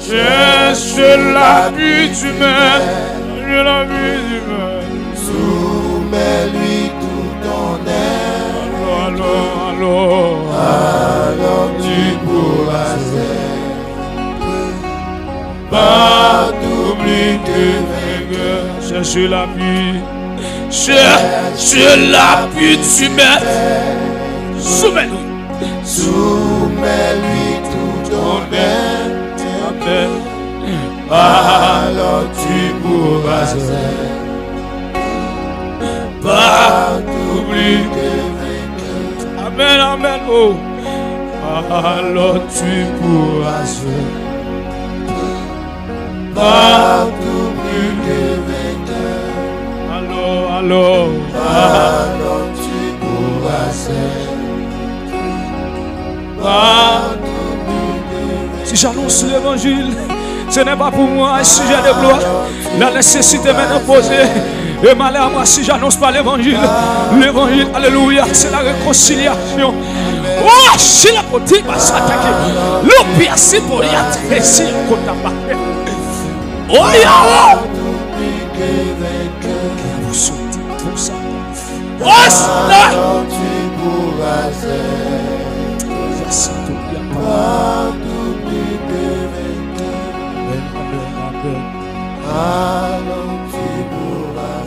cherche l'appui d'humain, cherche l'appui d'humain. Soumets-lui tout ton être. Alors tu pourras pas t'oublier que vainqueur. Cherche l'appui, cherche l'appui d'humain. Soumets-lui tout ton être. Amen. Alors tu pourras pas t'oublier que vainqueur. Amen, amen. Oh. Alors tu pourras pas t'oublier que vainqueur. Alors tu pourras pas t'oublier que vainqueur. si j'annonce l'évangile, ce n'est pas pour moi un sujet de gloire. La nécessité maintenant posée. Et malheur à moi si j'annonce pas l'évangile. L'évangile, alléluia, c'est la réconciliation. Oh, si la petite va s'attaquer. Le pire, c'est pour y attaquer. Si on compte à battre. Oh, ya! Vous sautez pour ça. Oh, ça! Tu pourras pas t'oublier que vainqueur. Alors tu pourras